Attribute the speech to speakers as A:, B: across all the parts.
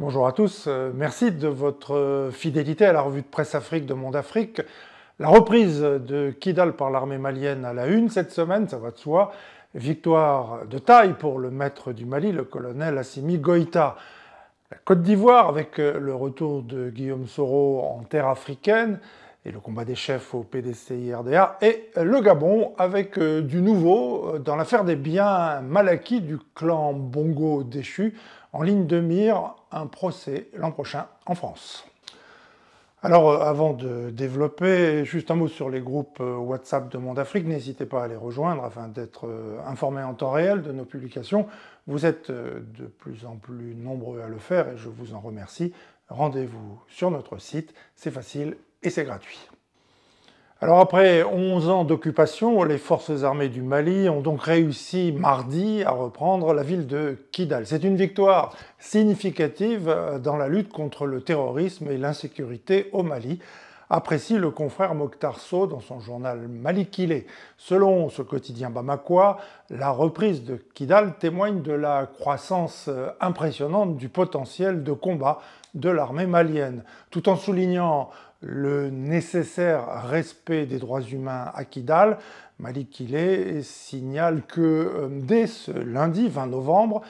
A: Bonjour à tous, merci de votre fidélité à la revue de presse Afrique de Monde Afrique. La reprise de Kidal par l'armée malienne à la une cette semaine, ça va de soi. Victoire de taille pour le maître du Mali, le colonel Assimi Goïta. La Côte d'Ivoire avec le retour de Guillaume Soro en terre africaine et le combat des chefs au PDCI-RDA, et le Gabon avec du nouveau dans l'affaire des biens mal acquis du clan Bongo déchu, en ligne de mire un procès l'an prochain en France. Alors, avant de développer, juste un mot sur les groupes WhatsApp de Monde Afrique. N'hésitez pas à les rejoindre afin d'être informé en temps réel de nos publications. Vous êtes de plus en plus nombreux à le faire et je vous en remercie. Rendez-vous sur notre site, c'est facile et c'est gratuit. Alors après 11 ans d'occupation, les forces armées du Mali ont donc réussi mardi à reprendre la ville de Kidal. C'est une victoire significative dans la lutte contre le terrorisme et l'insécurité au Mali, apprécie le confrère Mokhtar Sow dans son journal Malikile. Selon ce quotidien bamakois, la reprise de Kidal témoigne de la croissance impressionnante du potentiel de combat de l'armée malienne, tout en soulignant le nécessaire respect des droits humains à Kidal. Malikile signale que dès ce lundi 20 novembre,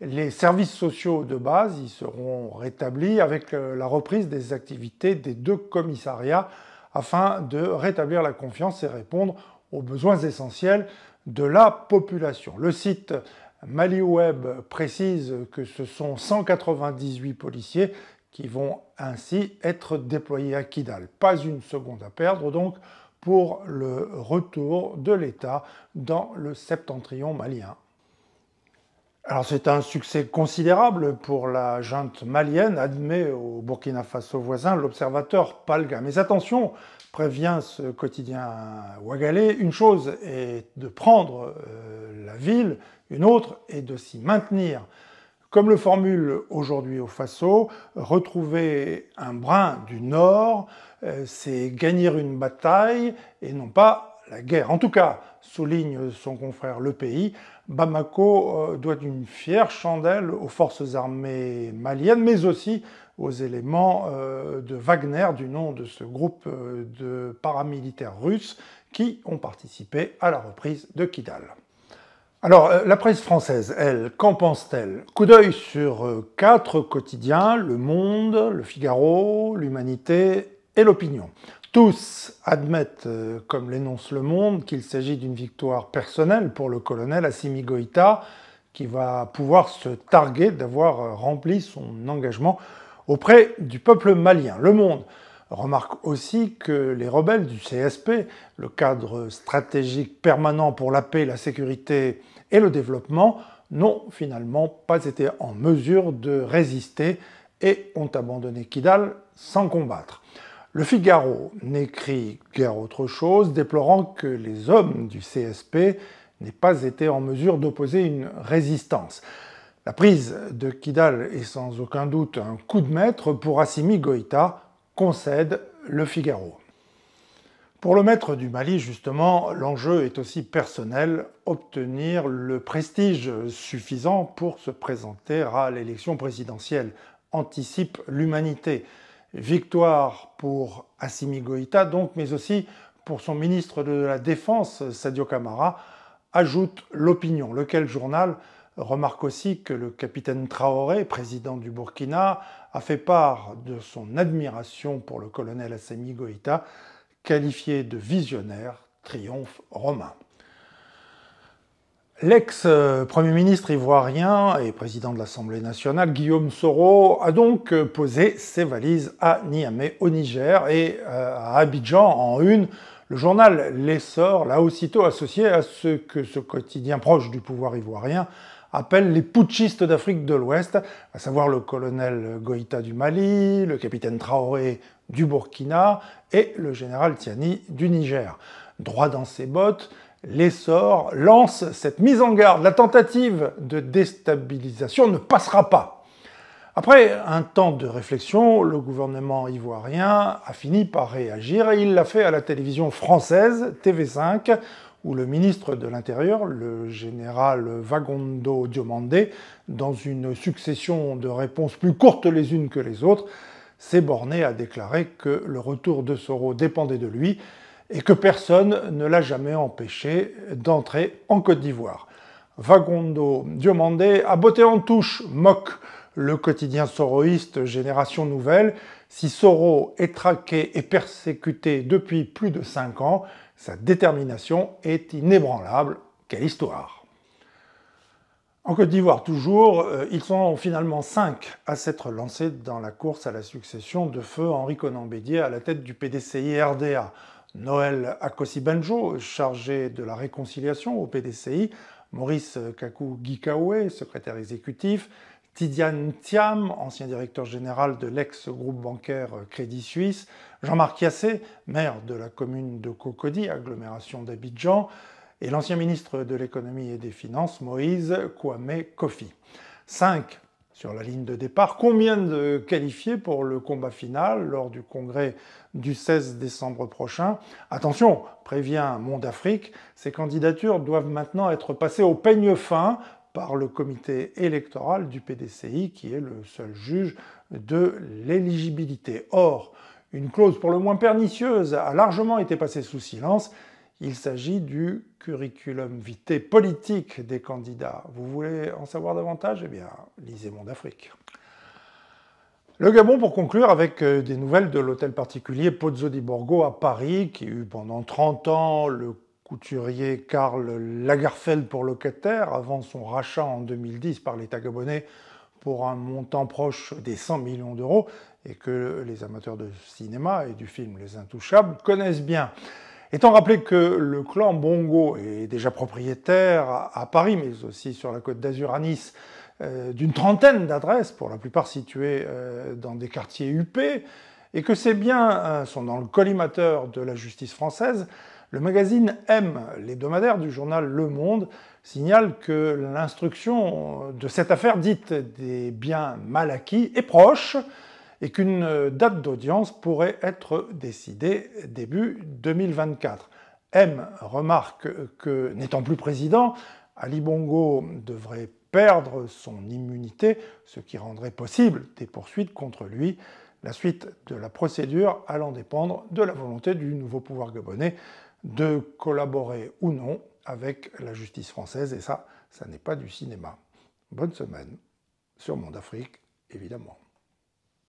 A: les services sociaux de base y seront rétablis avec la reprise des activités des deux commissariats afin de rétablir la confiance et répondre aux besoins essentiels de la population. Le site MaliWeb précise que ce sont 198 policiers qui vont ainsi être déployés à Kidal. Pas une seconde à perdre donc pour le retour de l'État dans le septentrion malien. Alors c'est un succès considérable pour la junte malienne, admet au Burkina Faso voisin l'observateur Palga. Mais attention, prévient ce quotidien ouagalais, une chose est de prendre la ville, une autre est de s'y maintenir. Comme le formule aujourd'hui au Faso, retrouver un brin du Nord, c'est gagner une bataille et non pas la guerre. En tout cas, souligne son confrère Le Pays, Bamako doit une fière chandelle aux forces armées maliennes, mais aussi aux éléments de Wagner, du nom de ce groupe de paramilitaires russes qui ont participé à la reprise de Kidal. Alors, la presse française, elle, qu'en pense-t-elle? Coup d'œil sur 4 quotidiens, Le Monde, Le Figaro, L'Humanité et L'Opinion. Tous admettent, comme l'énonce Le Monde, qu'il s'agit d'une victoire personnelle pour le colonel Assimi Goïta, qui va pouvoir se targuer d'avoir rempli son engagement auprès du peuple malien. Le Monde remarque aussi que les rebelles du CSP, le cadre stratégique permanent pour la paix, la sécurité et le développement, n'ont finalement pas été en mesure de résister et ont abandonné Kidal sans combattre. Le Figaro n'écrit guère autre chose, déplorant que les hommes du CSP n'aient pas été en mesure d'opposer une résistance. La prise de Kidal est sans aucun doute un coup de maître pour Assimi Goïta, concède Le Figaro. Pour le maître du Mali, justement, l'enjeu est aussi personnel, obtenir le prestige suffisant pour se présenter à l'élection présidentielle, anticipe l'humanité. Victoire pour Assimi Goïta, donc, mais aussi pour son ministre de la Défense, Sadio Camara, ajoute L'Opinion, lequel journal remarque aussi que le capitaine Traoré, président du Burkina, a fait part de son admiration pour le colonel Assimi Goïta, qualifié de visionnaire, triomphe romain. L'ex-premier ministre ivoirien et président de l'Assemblée nationale, Guillaume Soro, a donc posé ses valises à Niamey, au Niger, et à Abidjan, en une. Le journal L'Essor l'a aussitôt associé à ce que ce quotidien proche du pouvoir ivoirien appelle les putschistes d'Afrique de l'Ouest, à savoir le colonel Goïta du Mali, le capitaine Traoré du Burkina et le général Tiani du Niger. Droit dans ses bottes, L'Essor lance cette mise en garde. La tentative de déstabilisation ne passera pas. Après un temps de réflexion, le gouvernement ivoirien a fini par réagir et il l'a fait à la télévision française, TV5, où le ministre de l'Intérieur, le général Fagundo Diomandé, dans une succession de réponses plus courtes les unes que les autres, s'est borné à déclarer que le retour de Soro dépendait de lui et que personne ne l'a jamais empêché d'entrer en Côte d'Ivoire. Fagundo Diomandé a botté en touche, moque le quotidien soroïste Génération Nouvelle. Si Soro est traqué et persécuté depuis plus de 5 ans, sa détermination est inébranlable. Quelle histoire! En Côte d'Ivoire toujours, ils sont finalement 5 à s'être lancés dans la course à la succession de feu Henri Konan Bédié à la tête du PDCI RDA. Noël Akossi-Benjo, chargé de la réconciliation au PDCI, Maurice Kakou-Gikawe, secrétaire exécutif, Tidiane Thiam, ancien directeur général de l'ex-groupe bancaire Crédit Suisse, Jean-Marc Yassé, maire de la commune de Cocody, agglomération d'Abidjan, et l'ancien ministre de l'économie et des finances, Moïse Kwame Kofi. 5 sur la ligne de départ. Combien de qualifiés pour le combat final lors du congrès du 16 décembre prochain? Attention, prévient Monde Afrique, ces candidatures doivent maintenant être passées au peigne fin par le comité électoral du PDCI, qui est le seul juge de l'éligibilité. Or, une clause pour le moins pernicieuse a largement été passée sous silence. Il s'agit du curriculum vitae politique des candidats. Vous voulez en savoir davantage? Eh bien, lisez Monde Afrique. Le Gabon, pour conclure, avec des nouvelles de l'hôtel particulier Pozzo di Borgo à Paris, qui eut pendant 30 ans le couturier Karl Lagerfeld pour locataire, avant son rachat en 2010 par l'État gabonais pour un montant proche des 100 millions d'euros, et que les amateurs de cinéma et du film Les Intouchables connaissent bien. Étant rappelé que le clan Bongo est déjà propriétaire à Paris, mais aussi sur la Côte d'Azur à Nice, d'une trentaine d'adresses, pour la plupart situées dans des quartiers huppés, et que ces biens sont dans le collimateur de la justice française, le magazine M, l'hebdomadaire du journal Le Monde, signale que l'instruction de cette affaire dite des biens mal acquis est proche, et qu'une date d'audience pourrait être décidée début 2024. M remarque que, n'étant plus président, Ali Bongo devrait perdre son immunité, ce qui rendrait possible des poursuites contre lui. La suite de la procédure allant dépendre de la volonté du nouveau pouvoir gabonais de collaborer ou non avec la justice française, et ça n'est pas du cinéma. Bonne semaine sur Monde Afrique, évidemment.